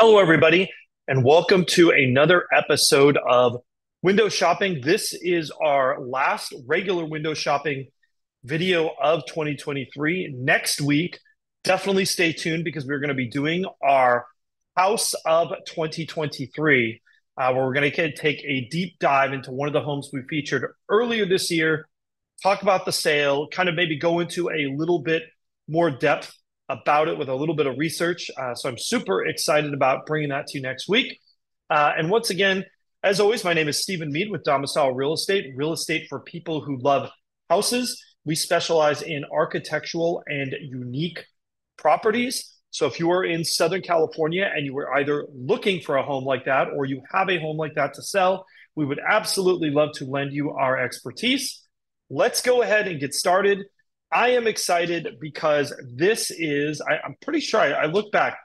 Hello, everybody, and welcome to another episode of Window Shopping. This is our last regular window shopping video of 2023. Next week, definitely stay tuned because we're going to be doing our House of 2023, where we're going to take a deep dive into one of the homes we featured earlier this year, talk about the sale, kind of maybe go into a little bit more depth about it with a little bit of research. So I'm super excited about bringing that to you next week. And once again, as always, my name is Stephen Mead with Domicile real estate for people who love houses. We specialize in architectural and unique properties. So if you are in Southern California and you were either looking for a home like that or you have a home like that to sell, we would absolutely love to lend you our expertise. Let's go ahead and get started. I am excited because this is, I'm pretty sure I look back,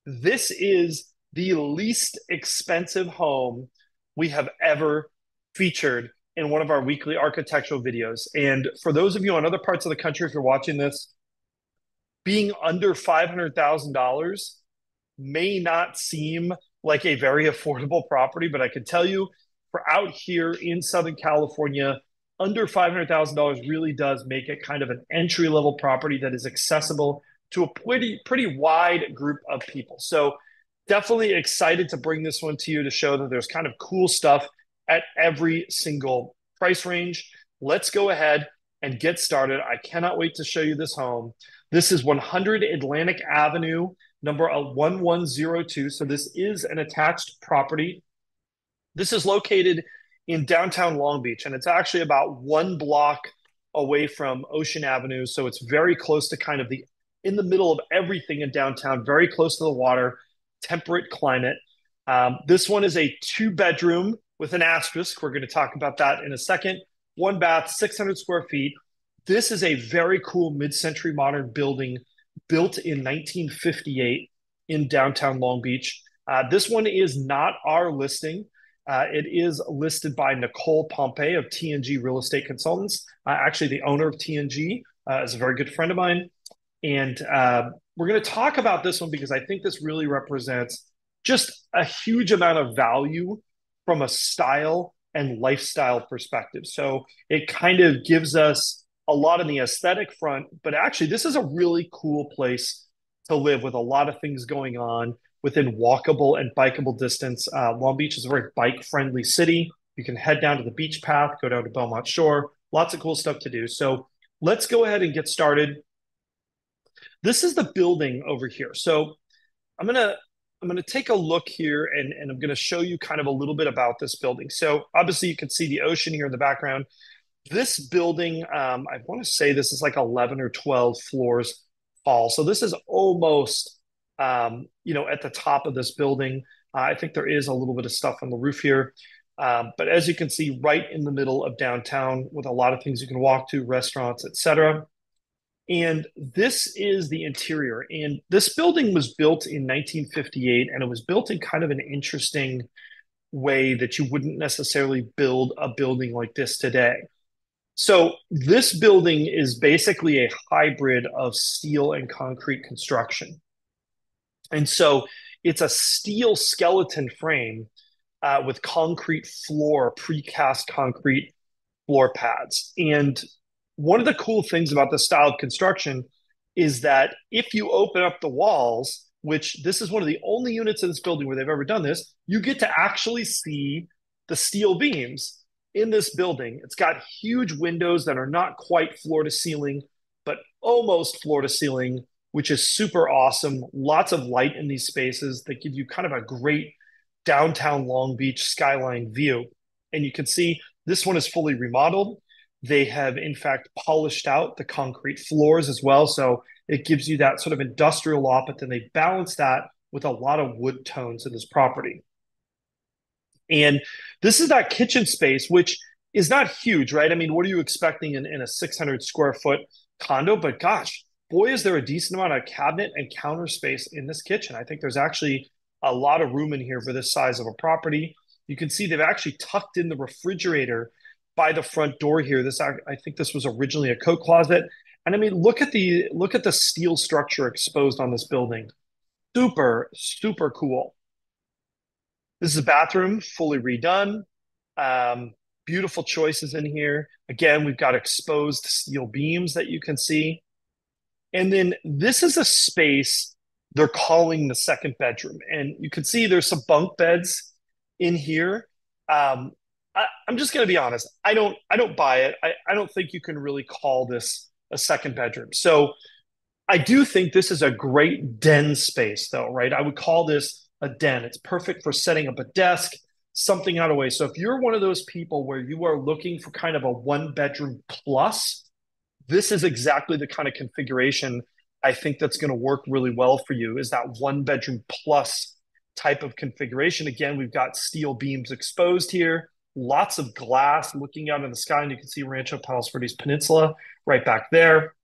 this is the least expensive home we have ever featured in one of our weekly architectural videos. And for those of you on other parts of the country, if you're watching this, being under $500,000 may not seem like a very affordable property, but I can tell you for out here in Southern California, under $500,000 really does make it kind of an entry-level property that is accessible to a pretty wide group of people. So definitely excited to bring this one to you to show that there's kind of cool stuff at every single price range. Let's go ahead and get started. I cannot wait to show you this home. This is 100 Atlantic Avenue, number 1102. So this is an attached property. This is located in downtown Long Beach, and it's actually about one block away from Ocean Avenue. So it's very close to kind of in the middle of everything in downtown, very close to the water, temperate climate. This one is a 2-bedroom with an asterisk. We're going to talk about that in a second. 1 bath, 600 square feet. This is a very cool mid-century modern building built in 1958 in downtown Long Beach. This one is not our listing. It is listed by Nicole Pompey of T.N.G Real Estate Consultants. Actually, the owner of T.N.G is a very good friend of mine. And we're going to talk about this one because I think this really represents just a huge amount of value from a style and lifestyle perspective. So it kind of gives us a lot in the aesthetic front, but actually this is a really cool place to live with a lot of things going on within walkable and bikeable distance. Long Beach is a very bike-friendly city. You can head down to the beach path, go down to Belmont Shore. Lots of cool stuff to do. So let's go ahead and get started. This is the building over here. So I'm gonna take a look here and I'm gonna show you kind of a little bit about this building. So obviously you can see the ocean here in the background. This building, I want to say this is like 11 or 12 floors tall. So this is almost at the top of this building. I think there is a little bit of stuff on the roof here. But as you can see, right in the middle of downtown with a lot of things you can walk to, restaurants, etc. And this is the interior. And this building was built in 1958, and it was built in kind of an interesting way that you wouldn't necessarily build a building like this today. So this building is basically a hybrid of steel and concrete construction. And so it's a steel skeleton frame with concrete floor, precast concrete floor pads. And one of the cool things about this style of construction is that if you open up the walls, which this is one of the only units in this building where they've ever done this, you get to actually see the steel beams in this building. It's got huge windows that are not quite floor to ceiling, but almost floor to ceiling, which is super awesome. Lots of light in these spaces that give you kind of a great downtown Long Beach skyline view. And you can see this one is fully remodeled. They have, in fact, polished out the concrete floors as well. So it gives you that sort of industrial look, but then they balance that with a lot of wood tones in this property. And this is that kitchen space, which is not huge, right? I mean, what are you expecting in a 600 square foot condo? But gosh, boy, is there a decent amount of cabinet and counter space in this kitchen. I think there's actually a lot of room in here for this size of a property. You can see they've actually tucked in the refrigerator by the front door here. I think this was originally a coat closet. And I mean, look at the steel structure exposed on this building. Super, super cool. This is a bathroom, fully redone. Um, Beautiful choices in here. Again, we've got exposed steel beams that you can see. And then this is a space they're calling the second bedroom. And you can see there's some bunk beds in here. I'm just going to be honest. I don't buy it. I don't think you can really call this a second bedroom. So I do think this is a great den space, though, right? I would call this a den. It's perfect for setting up a desk, something out of way. So if you're one of those people where you are looking for kind of a one bedroom plus, this is exactly the kind of configuration I think that's going to work really well for you, is that one bedroom plus type of configuration. Again, we've got steel beams exposed here, lots of glass looking out in the sky, and you can see Rancho Palos Verdes Peninsula right back there.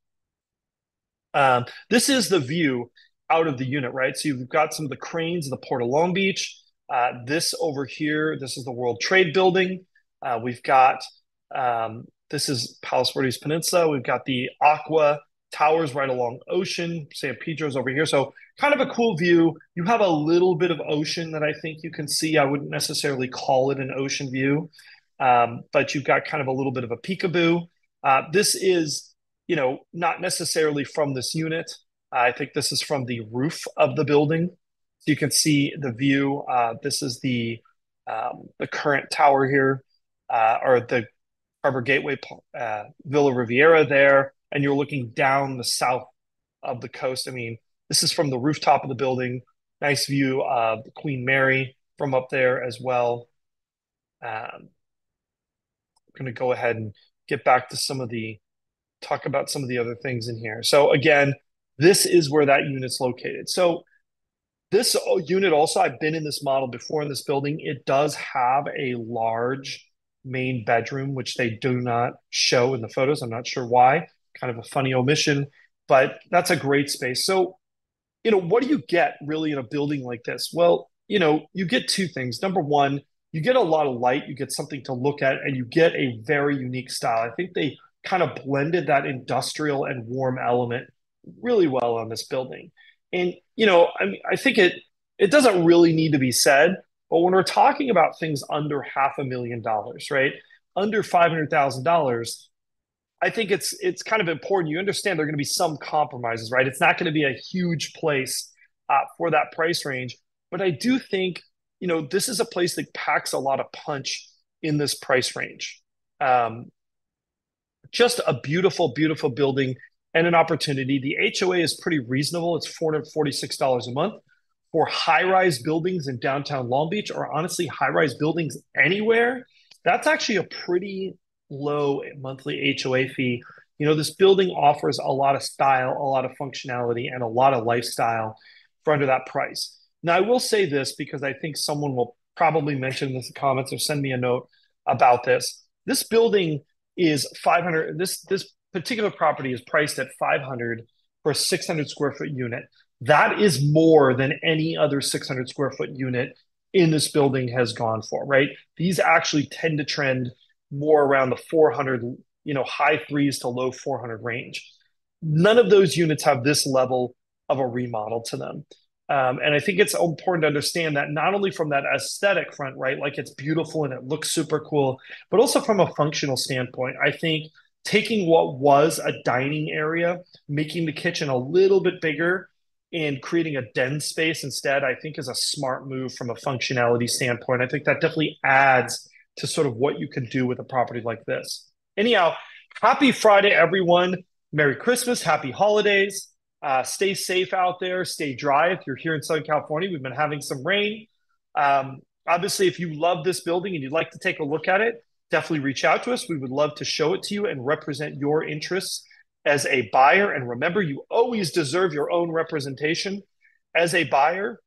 This is the view out of the unit, right? So you've got some of the cranes of the Port of Long Beach. This over here, this is the World Trade Building. We've got, this is Palos Verdes Peninsula. We've got the Aqua Towers right along ocean. San Pedro's over here. So kind of a cool view. You have a little bit of ocean that I think you can see. I wouldn't necessarily call it an ocean view, but you've got kind of a little bit of a peekaboo. This is not necessarily from this unit. I think this is from the roof of the building. So you can see the view. This is the current tower here, or the Harbor Gateway Villa Riviera there, and you're looking down the south of the coast. I mean, this is from the rooftop of the building. Nice view of the Queen Mary from up there as well. I'm going to go ahead and get back to talk about some of the other things in here. So again, this is where that unit's located. So this unit also, I've been in this model before in this building. It does have a large main bedroom, which they do not show in the photos. I'm not sure why. Kind of a funny omission, but that's a great space. So, what do you get really in a building like this? Well, you get two things. Number one, you get a lot of light, you get something to look at, and you get a very unique style. I think they kind of blended that industrial and warm element really well on this building. And I think it doesn't really need to be said, but when we're talking about things under $500,000, right, under $500,000, I think it's kind of important. You understand there are going to be some compromises, right? It's not going to be a huge place for that price range, but I do think this is a place that packs a lot of punch in this price range. Just a beautiful, beautiful building and an opportunity. The HOA is pretty reasonable. It's $446 a month for high-rise buildings in downtown Long Beach, or honestly, high-rise buildings anywhere. That's actually a pretty low monthly HOA fee. This building offers a lot of style, a lot of functionality, and a lot of lifestyle for under that price. Now, I will say this because I think someone will probably mention this in the comments or send me a note about this. This building is 500. This particular property is priced at 500 for a 600 square foot unit. That is more than any other 600 square foot unit in this building has gone for, right? These actually tend to trend more around the 400, high threes to low 400 range. None of those units have this level of a remodel to them. And I think it's important to understand that not only from that aesthetic front, right, like it's beautiful and it looks super cool, but also from a functional standpoint. I think taking what was a dining area, making the kitchen a little bit bigger and creating a den space instead, I think is a smart move from a functionality standpoint. I think that definitely adds to sort of what you can do with a property like this. Anyhow, happy Friday, everyone. Merry Christmas, happy holidays. Stay safe out there. Stay dry. If you're here in Southern California, we've been having some rain. Obviously, if you love this building and you'd like to take a look at it, definitely reach out to us. We would love to show it to you and represent your interests as a buyer. And remember, you always deserve your own representation as a buyer.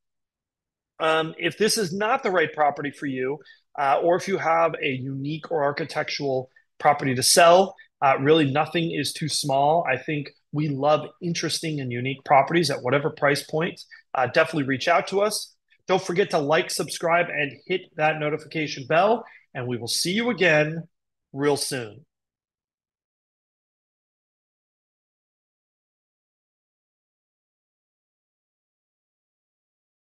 If this is not the right property for you, or if you have a unique or architectural property to sell, really nothing is too small. I think we love interesting and unique properties at whatever price point. Definitely reach out to us. Don't forget to like, subscribe, and hit that notification bell. And we will see you again real soon.